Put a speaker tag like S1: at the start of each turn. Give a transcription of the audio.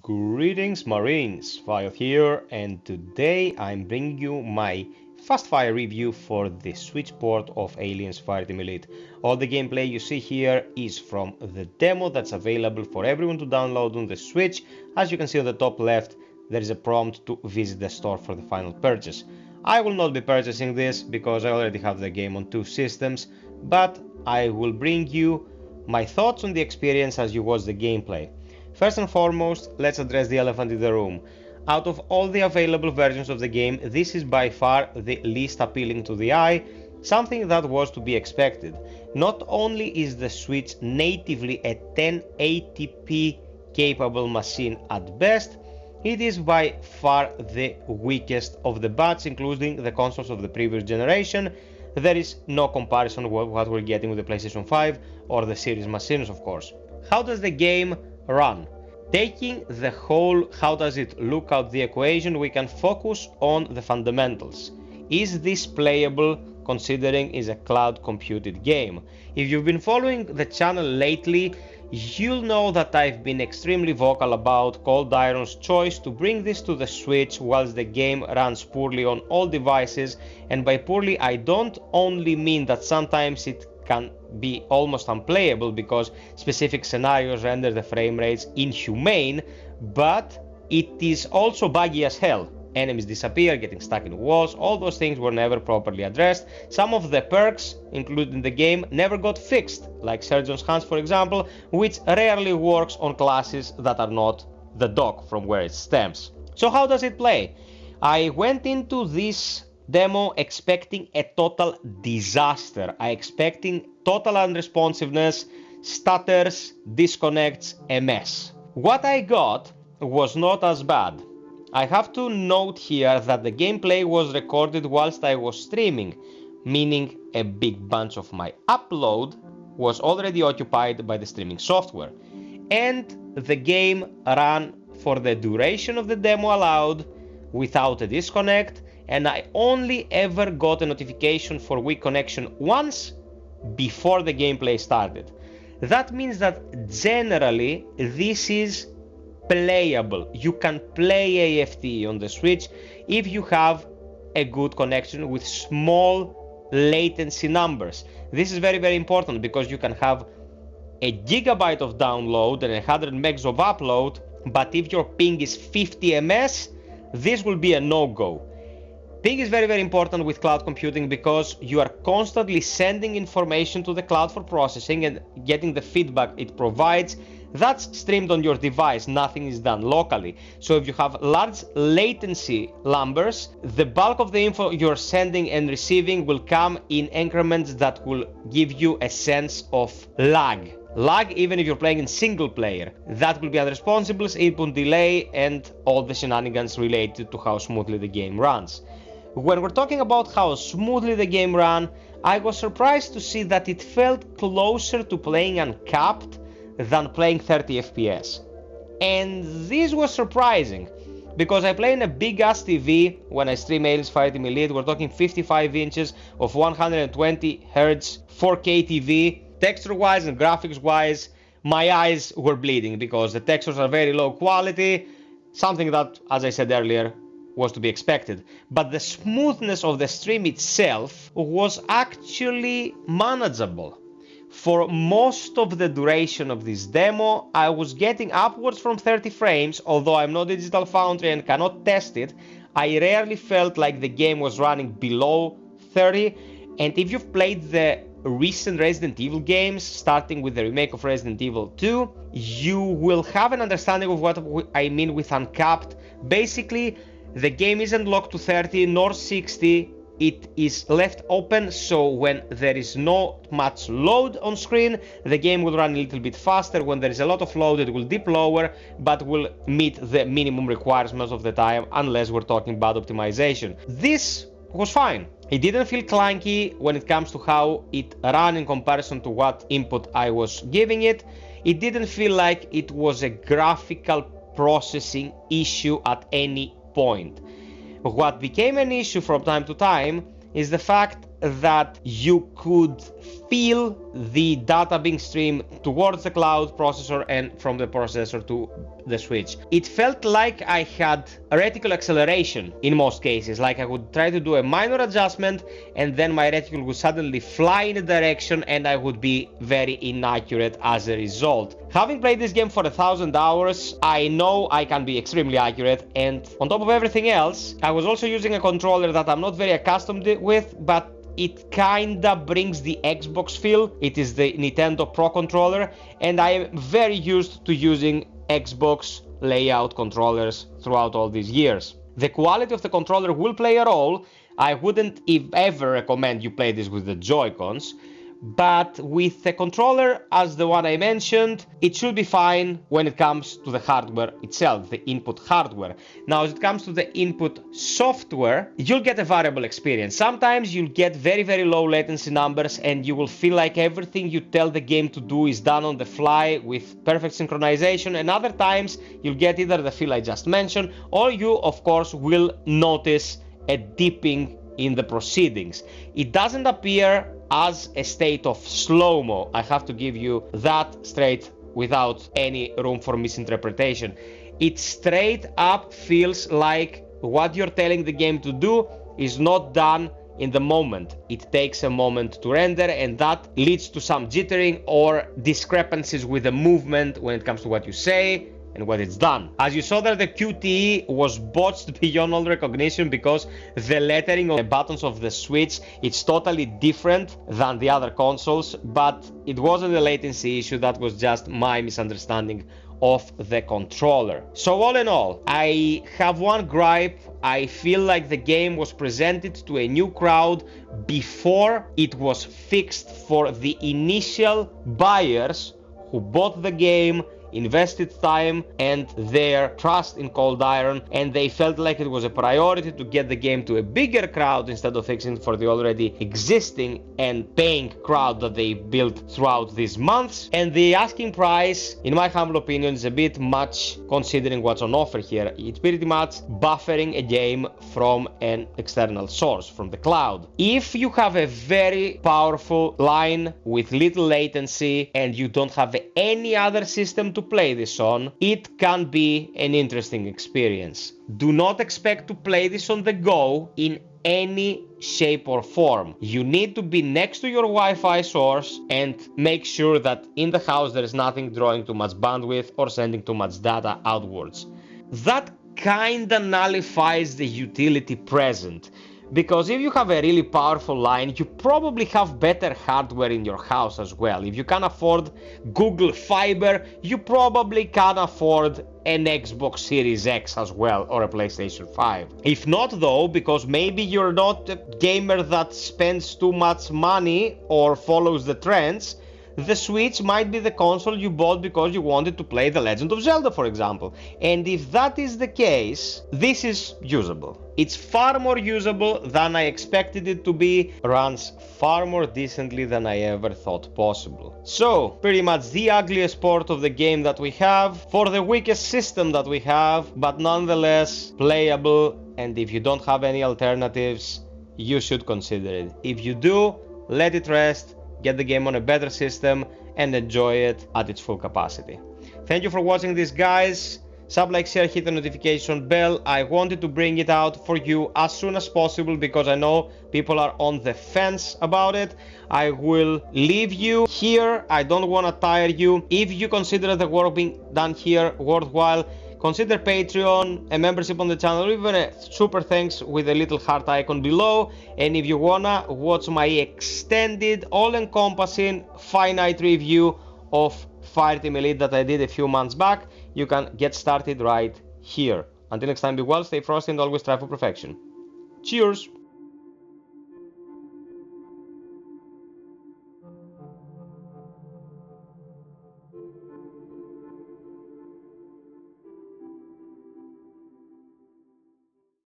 S1: Greetings Marines, FiOth here, and today I'm bringing you my fast fire review for the Switch port of Aliens Fireteam Elite. All the gameplay you see here is from the demo that's available for everyone to download on the Switch. As you can see on the top left, there is a prompt to visit the store for the final purchase. I will not be purchasing this because I already have the game on two systems, but I will bring you my thoughts on the experience as you watch the gameplay. First and foremost, let's address the elephant in the room. Out of all the available versions of the game, this is by far the least appealing to the eye, something that was to be expected. Not only is the Switch natively a 1080p capable machine at best, it is by far the weakest of the batch, including the consoles of the previous generation. There is no comparison with what we're getting with the PlayStation 5 or the series machines, of course. How does the game run? Taking the whole how does it look out the equation, we can focus on the fundamentals. Is this playable considering it's a cloud computed game? If you've been following the channel lately, you'll know that I've been extremely vocal about Cold Iron's choice to bring this to the Switch whilst the game runs poorly on all devices, and by poorly I don't only mean that sometimes it can be almost unplayable because specific scenarios render the frame rates inhumane, but it is also buggy as hell. Enemies disappear, getting stuck in walls, all those things were never properly addressed. Some of the perks included in the game never got fixed, like Surgeon's Hands for example, which rarely works on classes that are not the dog from where it stems. So how does it play? I went into this demo expecting a total disaster. I expecting total unresponsiveness, stutters, disconnects, a mess. What I got was not as bad. I have to note here that the gameplay was recorded whilst I was streaming, meaning a big bunch of my upload was already occupied by the streaming software. And the game ran for the duration of the demo allowed without a disconnect, and I only ever got a notification for weak connection once before the gameplay started. That means that generally this is playable. You can play AFTE on the Switch if you have a good connection with small latency numbers. This is very important because you can have a gigabyte of download and 100 megs of upload, but if your ping is 50 ms, this will be a no-go. Ping is very important with cloud computing because you are constantly sending information to the cloud for processing and getting the feedback it provides. That's streamed on your device, nothing is done locally. So if you have large latency numbers, the bulk of the info you're sending and receiving will come in increments that will give you a sense of lag. Lag even if you're playing in single player. That will be unresponsiveness, input delay, and all the shenanigans related to how smoothly the game runs. When we're talking about how smoothly the game ran, I was surprised to see that it felt closer to playing uncapped than playing 30 FPS. And this was surprising, because I play in a big ass TV when I stream Aliens Fireteam Elite. We're talking 55 inches of 120 Hz 4K TV. Texture wise and graphics wise, my eyes were bleeding because the textures are very low quality, something that, as I said earlier, was to be expected. But the smoothness of the stream itself was actually manageable. For most of the duration of this demo, I was getting upwards from 30 frames, although I'm not Digital Foundry and cannot test it. I rarely felt like the game was running below 30, and if you've played the recent Resident Evil games, starting with the remake of Resident Evil 2, you will have an understanding of what I mean with uncapped. Basically, the game isn't locked to 30 nor 60, it is left open, so when there is not much load on screen, the game will run a little bit faster. When there is a lot of load, it will dip lower, but will meet the minimum requirements of the time, unless we're talking about optimization. This was fine. It didn't feel clunky when it comes to how it ran in comparison to what input I was giving it. It didn't feel like it was a graphical processing issue at any point. What became an issue from time to time is the fact that you could feel the data being streamed towards the cloud processor and from the processor to the switch. It felt like I had a reticle acceleration in most cases, like I would try to do a minor adjustment and then my reticle would suddenly fly in a direction and I would be very inaccurate as a result. Having played this game for 1,000 hours, I know I can be extremely accurate, and on top of everything else, I was also using a controller that I'm not very accustomed with, but it kinda brings the Xbox feel. It is the Nintendo Pro controller, and I am very used to using Xbox layout controllers throughout all these years. The quality of the controller will play a role. I wouldn't ever recommend you play this with the Joy-Cons, but with the controller as the one I mentioned, it should be fine when it comes to the hardware itself, the input hardware. Now, as it comes to the input software, you'll get a variable experience. Sometimes you'll get very, very low latency numbers and you will feel like everything you tell the game to do is done on the fly with perfect synchronization, and other times you'll get either the feel I just mentioned, or you, of course, will notice a dipping in the proceedings. It doesn't appear as a state of slow-mo. I have to give you that straight without any room for misinterpretation. It straight up feels like what you're telling the game to do is not done in the moment. It takes a moment to render, and that leads to some jittering or discrepancies with the movement when it comes to what you say and what it's done. As you saw there, the QTE was botched beyond all recognition because the lettering on the buttons of the Switch, it's totally different than the other consoles, but it wasn't a latency issue, that was just my misunderstanding of the controller. So all in all, I have one gripe. I feel like the game was presented to a new crowd before it was fixed for the initial buyers who bought the game, invested time and their trust in Cold Iron, and they felt like it was a priority to get the game to a bigger crowd instead of fixing for the already existing and paying crowd that they built throughout these months. And the asking price, in my humble opinion, is a bit much considering what's on offer here. It's pretty much buffering a game from an external source, from the cloud. If you have a very powerful line with little latency and you don't have any other system to play this on, it can be an interesting experience. Do not expect to play this on the go in any shape or form. You need to be next to your Wi-Fi source and make sure that in the house there is nothing drawing too much bandwidth or sending too much data outwards. That kinda nullifies the utility present, because if you have a really powerful line, you probably have better hardware in your house as well. If you can afford Google Fiber, you probably can afford an Xbox Series X as well, or a PlayStation 5. If not though, because maybe you're not a gamer that spends too much money or follows the trends, the Switch might be the console you bought because you wanted to play The Legend of Zelda, for example. And if that is the case, this is usable. It's far more usable than I expected it to be, runs far more decently than I ever thought possible. So, pretty much the ugliest port of the game that we have, for the weakest system that we have, but nonetheless playable, and if you don't have any alternatives, you should consider it. If you do, let it rest, get the game on a better system, and enjoy it at its full capacity. Thank you for watching this, guys. Sub, like, share, hit the notification bell. I wanted to bring it out for you as soon as possible because I know people are on the fence about it. I will leave you here. I don't want to tire you. If you consider the work being done here worthwhile, consider Patreon, a membership on the channel, or even a super thanks with a little heart icon below. And if you wanna watch my extended, all-encompassing, finite review of Fireteam Elite that I did a few months back, you can get started right here. Until next time, be well, stay frosty, and always strive for perfection. Cheers!